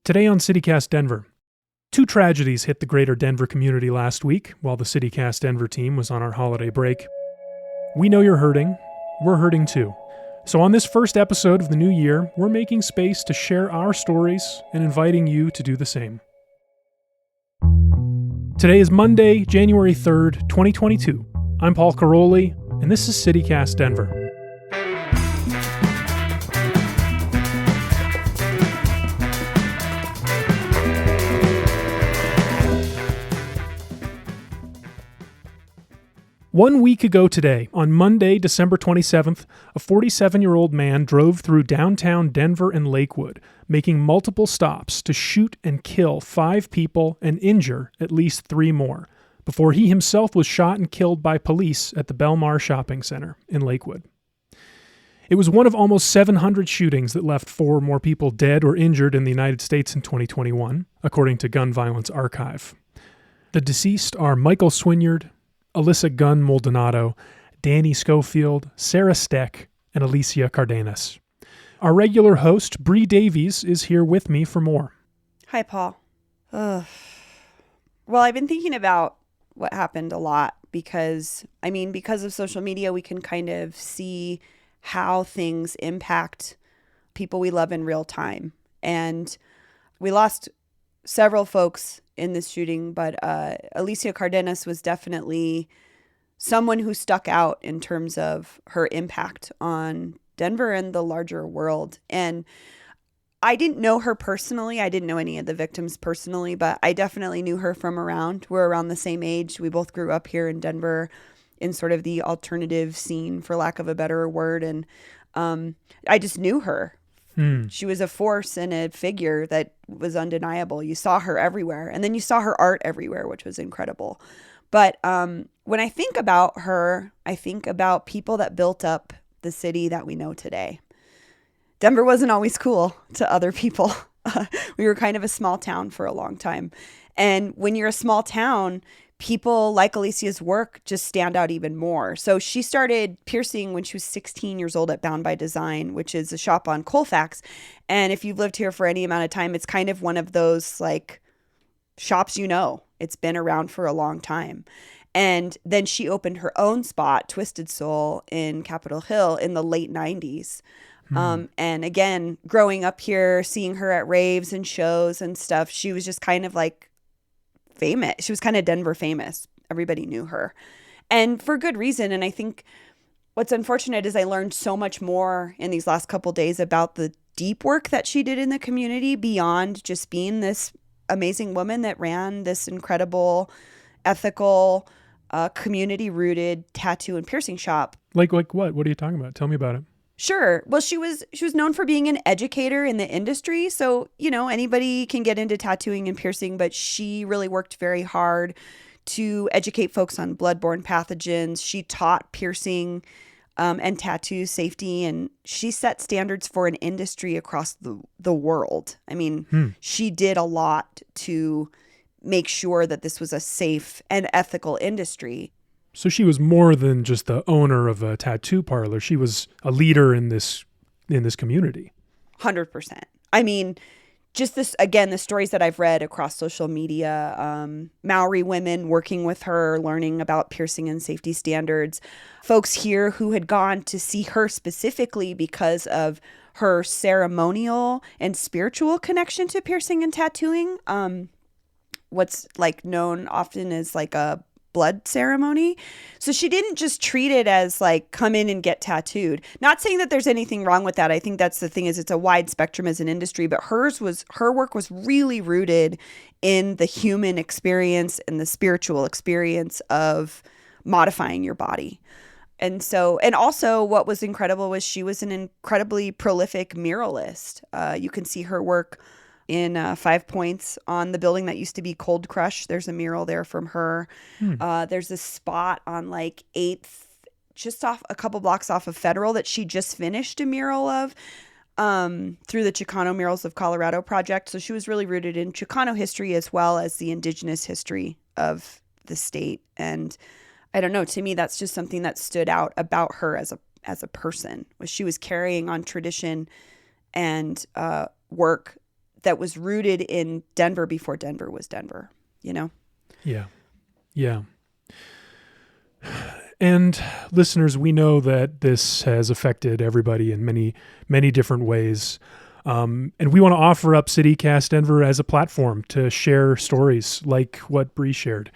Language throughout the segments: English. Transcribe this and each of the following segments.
Today on CityCast Denver, 2 tragedies hit the greater Denver community last week while the CityCast Denver team was on our holiday break. We know you're hurting. We're hurting too. So on this first episode of the new year, we're making space to share our stories and inviting you to do the same. Today is Monday, January 3rd, 2022. I'm Paul Karolyi, and this is CityCast Denver. One week ago today, on Monday, December 27th, a 47-year-old man drove through downtown Denver and Lakewood, making multiple stops to shoot and kill 5 people and injure at least 3 more, before he himself was shot and killed by police at the Belmar Shopping Center in Lakewood. It was one of almost 700 shootings that left 4 more people dead or injured in the United States in 2021, according to Gun Violence Archive. The deceased are Michael Swinyard, Alyssa Gunn Maldonado, Danny Schofield, Sarah Steck, and Alicia Cardenas. Our regular host, Bree Davies, is here with me for more. Hi, Paul. Well, I've been thinking about what happened a lot because of social media, we can kind of see how things impact people we love in real time. And we lost several folks in this shooting, but Alicia Cardenas was definitely someone who stuck out in terms of her impact on Denver and the larger world. And I didn't know her personally. I didn't know any of the victims personally, but I definitely knew her from around. We're around the same age. We both grew up here in Denver in sort of the alternative scene, for lack of a better word. And I just knew her. She was a force and a figure that was undeniable. You saw her everywhere. And then you saw her art everywhere, which was incredible. But when I think about her, I think about people that built up the city that we know today. Denver wasn't always cool to other people. We were kind of a small town for a long time. And when you're a small town, people like Alicia's work just stand out even more. So she started piercing when she was 16 years old at Bound by Design, which is a shop on Colfax. And if you've lived here for any amount of time, it's kind of one of those like shops, it's been around for a long time. And then she opened her own spot, Twisted Soul, in Capitol Hill in the late 90s. And again, growing up here, seeing her at raves and shows and stuff, she was just kind of like famous. She was kind of Denver famous. Everybody knew her, and for good reason. And I think what's unfortunate is I learned so much more in these last couple days about the deep work that she did in the community beyond just being this amazing woman that ran this incredible, ethical, community-rooted tattoo and piercing shop. Like what? What are you talking about? Tell me about it. Sure. Well, she was known for being an educator in the industry. So, anybody can get into tattooing and piercing, but she really worked very hard to educate folks on bloodborne pathogens. She taught piercing and tattoo safety, and she set standards for an industry across the world. She did a lot to make sure that this was a safe and ethical industry. So she was more than just the owner of a tattoo parlor. She was a leader in this community. 100%. Just this, again, the stories that I've read across social media, Maori women working with her, learning about piercing and safety standards, folks here who had gone to see her specifically because of her ceremonial and spiritual connection to piercing and tattooing. What's like known often as like a blood ceremony. So she didn't just treat it as like, come in and get tattooed. Not saying that there's anything wrong with that. I think that's the thing, is it's a wide spectrum as an industry, but her work was really rooted in the human experience and the spiritual experience of modifying your body. And also what was incredible was she was an incredibly prolific muralist. You can see her work in 5 Points on the building that used to be Cold Crush. There's a mural there from her. There's this spot on like 8th, just off a couple blocks off of Federal, that she just finished a mural of through the Chicano Murals of Colorado project. So she was really rooted in Chicano history as well as the indigenous history of the state. And I don't know, to me, that's just something that stood out about her as a person, was she was carrying on tradition and work that was rooted in Denver before Denver was Denver, you know? Yeah. Yeah. And listeners, we know that this has affected everybody in many, many different ways. And we want to offer up CityCast Denver as a platform to share stories like what Bree shared.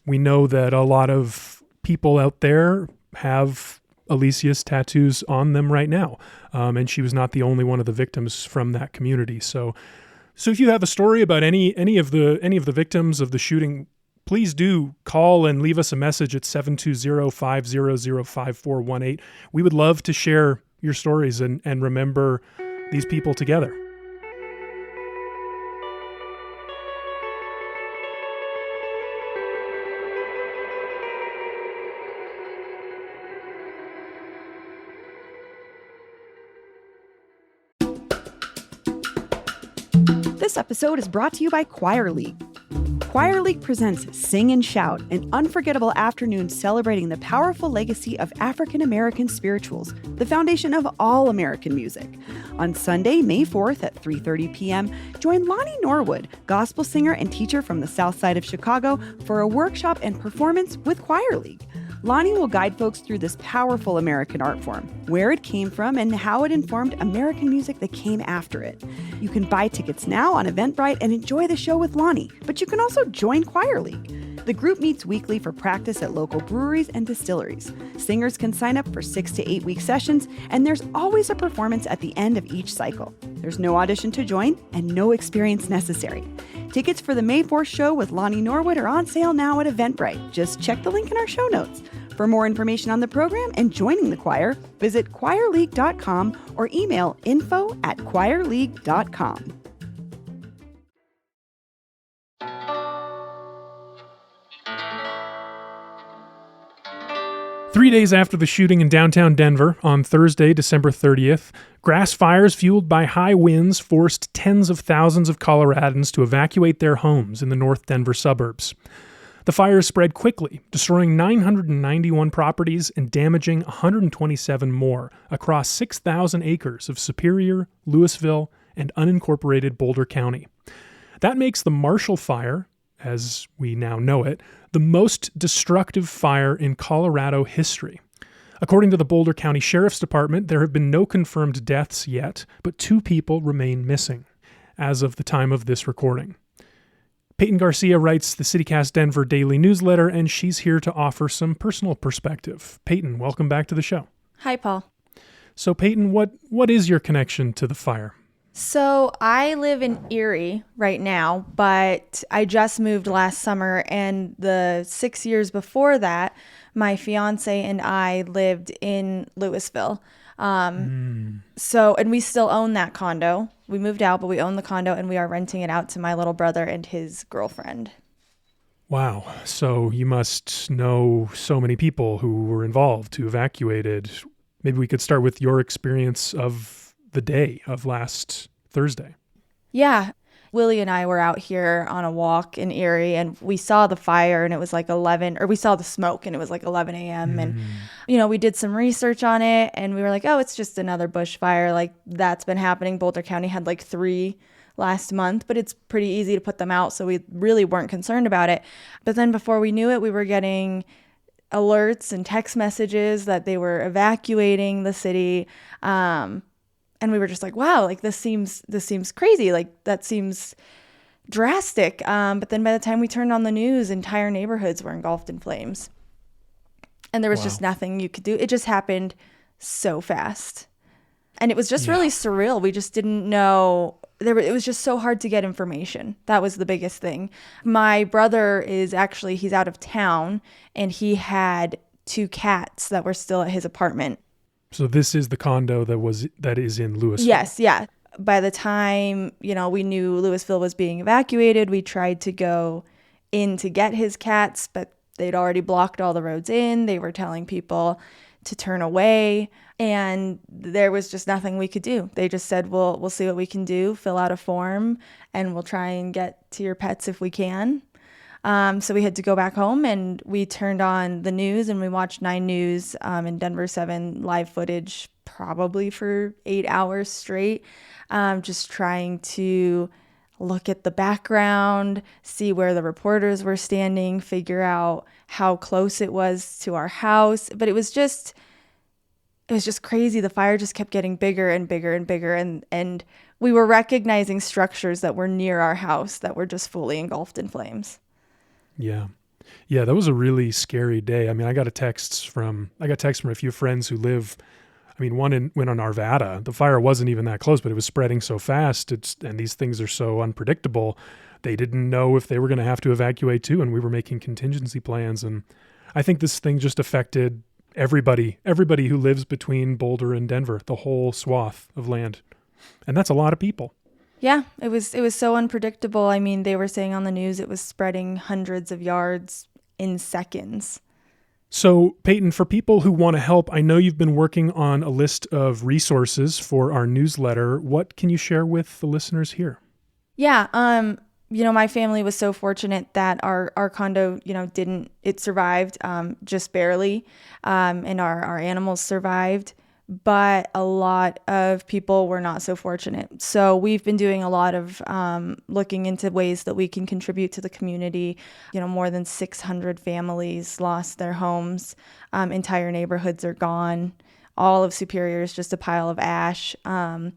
We know that a lot of people out there have Alicia's tattoos on them right now. And she was not the only one of the victims from that community. So if you have a story about any of the victims of the shooting, please do call and leave us a message at 720-500-5418. We would love to share your stories and remember these people together. This episode is brought to you by Choir League. Choir League presents Sing and Shout, an unforgettable afternoon celebrating the powerful legacy of African American spirituals, the foundation of all American music. On Sunday, May 4th at 3:30 p.m., join Lonnie Norwood, gospel singer and teacher from the South Side of Chicago, for a workshop and performance with Choir League. Lonnie will guide folks through this powerful American art form, where it came from, and how it informed American music that came after it. You can buy tickets now on Eventbrite and enjoy the show with Lonnie, but you can also join Choir League. The group meets weekly for practice at local breweries and distilleries. Singers can sign up for 6 to 8 week sessions, and there's always a performance at the end of each cycle. There's no audition to join and no experience necessary. Tickets for the May 4th show with Lonnie Norwood are on sale now at Eventbrite. Just check the link in our show notes. For more information on the program and joining the choir, visit choirleague.com or email info@choirleague.com. Three days after the shooting in downtown Denver, on Thursday, December 30th, grass fires fueled by high winds forced tens of thousands of Coloradans to evacuate their homes in the North Denver suburbs. The fires spread quickly, destroying 991 properties and damaging 127 more across 6,000 acres of Superior, Louisville, and unincorporated Boulder County. That makes the Marshall Fire, as we now know it, the most destructive fire in Colorado history. According to the Boulder County Sheriff's Department, there have been no confirmed deaths yet, but 2 people remain missing as of the time of this recording. Peyton Garcia writes the CityCast Denver daily newsletter, and she's here to offer some personal perspective. Peyton, welcome back to the show. Hi, Paul. So, Peyton, what is your connection to the fire? So I live in Erie right now, but I just moved last summer, and the 6 years before that, my fiance and I lived in Louisville. So, and we still own that condo. We moved out, but we own the condo, and we are renting it out to my little brother and his girlfriend. Wow. So you must know so many people who were involved, who evacuated. Maybe we could start with your experience of the day of last Thursday. Yeah. Willie and I were out here on a walk in Erie, and we saw the fire, and it was like 11, or we saw the smoke, and it was like 11 a.m. And, we did some research on it, and we were like, oh, it's just another bushfire. Like, that's been happening. Boulder County had like 3 last month, but it's pretty easy to put them out, so we really weren't concerned about it. But then before we knew it, we were getting alerts and text messages that they were evacuating the city. And we were just like, wow, like this seems crazy. Like that seems drastic. But then by the time we turned on the news, entire neighborhoods were engulfed in flames. And there was just nothing you could do. It just happened so fast. And it was just really surreal. We just didn't know. It was just so hard to get information. That was the biggest thing. My brother he's out of town, and he had 2 cats that were still at his apartment. So this is the condo that is in Louisville. Yes, yeah. By the time, we knew Louisville was being evacuated, we tried to go in to get his cats, but they'd already blocked all the roads in. They were telling people to turn away, and there was just nothing we could do. They just said, we'll see what we can do, fill out a form, and we'll try and get to your pets if we can. So we had to go back home, and we turned on the news, and we watched 9 News and Denver 7 live footage probably for 8 hours straight, just trying to look at the background, see where the reporters were standing, figure out how close it was to our house. But it was just crazy. The fire just kept getting bigger and bigger and bigger. And we were recognizing structures that were near our house that were just fully engulfed in flames. Yeah. Yeah, that was a really scary day. I mean, I got texts from a few friends who live, one went on Arvada. The fire wasn't even that close, but it was spreading so fast. And these things are so unpredictable. They didn't know if they were going to have to evacuate too, and we were making contingency plans. And I think this thing just affected everybody who lives between Boulder and Denver, the whole swath of land. And that's a lot of people. Yeah, it was so unpredictable. I mean, they were saying on the news it was spreading hundreds of yards in seconds. So, Peyton, for people who want to help, I know you've been working on a list of resources for our newsletter. What can you share with the listeners here? Yeah, my family was so fortunate that our condo, it survived just barely, and our animals survived. But a lot of people were not so fortunate. So we've been doing a lot of looking into ways that we can contribute to the community. More than 600 families lost their homes. Entire neighborhoods are gone. All of Superior is just a pile of ash. And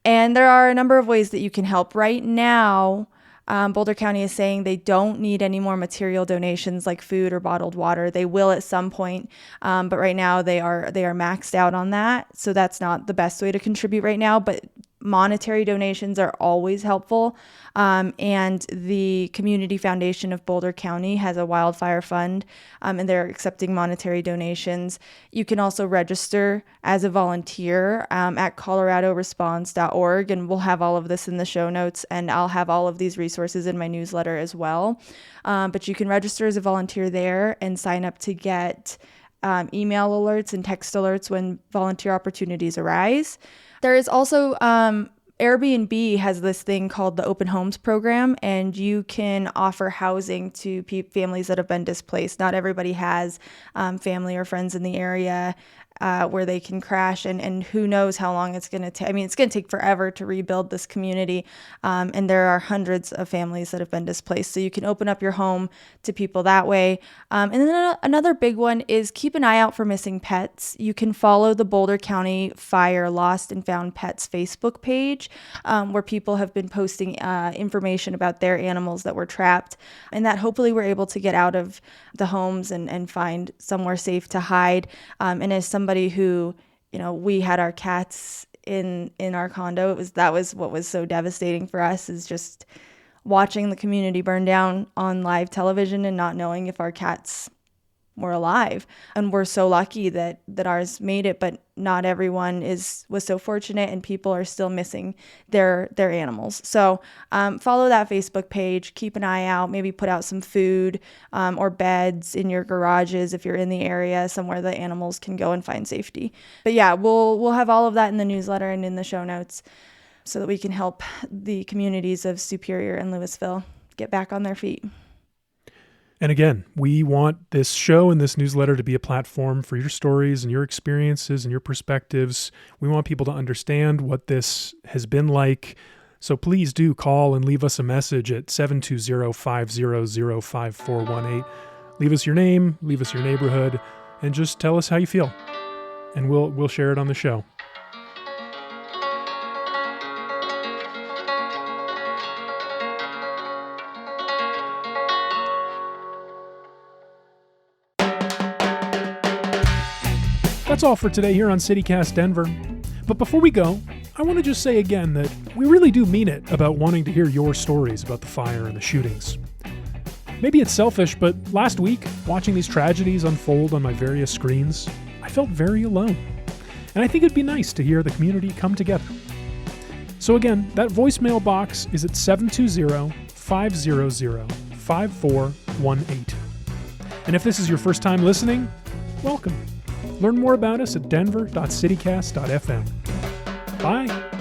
there are a number of ways that you can help. Right now, Boulder County is saying they don't need any more material donations like food or bottled water. They will at some point, but right now they are maxed out on that. So that's not the best way to contribute right now, but monetary donations are always helpful. And the Community Foundation of Boulder County has a wildfire fund, and they're accepting monetary donations. You can also register as a volunteer at coloradoresponse.org, and we'll have all of this in the show notes, and I'll have all of these resources in my newsletter as well. But you can register as a volunteer there and sign up to get email alerts and text alerts when volunteer opportunities arise. There is also Airbnb has this thing called the Open Homes Program, and you can offer housing to families that have been displaced. Not everybody has family or friends in the area where they can crash, and who knows how long it's going to take. I mean, it's going to take forever to rebuild this community, and there are hundreds of families that have been displaced. So you can open up your home to people that way. And then another big one is keep an eye out for missing pets. You can follow the Boulder County Fire Lost and Found Pets Facebook page, where people have been posting information about their animals that were trapped, and that hopefully we're able to get out of the homes and find somewhere safe to hide. And as somebody who, we had our cats in our condo, that was what was so devastating for us, is just watching the community burn down on live television and not knowing if our cats were alive. And we're so lucky that ours made it, but not everyone was so fortunate, and people are still missing their animals. So follow that Facebook page, keep an eye out, maybe put out some food or beds in your garages if you're in the area, somewhere the animals can go and find safety. But yeah, we'll have all of that in the newsletter and in the show notes so that we can help the communities of Superior and Louisville get back on their feet. And again, we want this show and this newsletter to be a platform for your stories and your experiences and your perspectives. We want people to understand what this has been like. So please do call and leave us a message at 720-500-5418. Leave us your name, leave us your neighborhood, and just tell us how you feel. And we'll share it on the show. That's all for today here on CityCast Denver. But before we go, I want to just say again that we really do mean it about wanting to hear your stories about the fire and the shootings. Maybe it's selfish, but last week, watching these tragedies unfold on my various screens, I felt very alone. And I think it'd be nice to hear the community come together. So again, that voicemail box is at 720-500-5418. And if this is your first time listening, welcome. Learn more about us at denver.citycast.fm. Bye.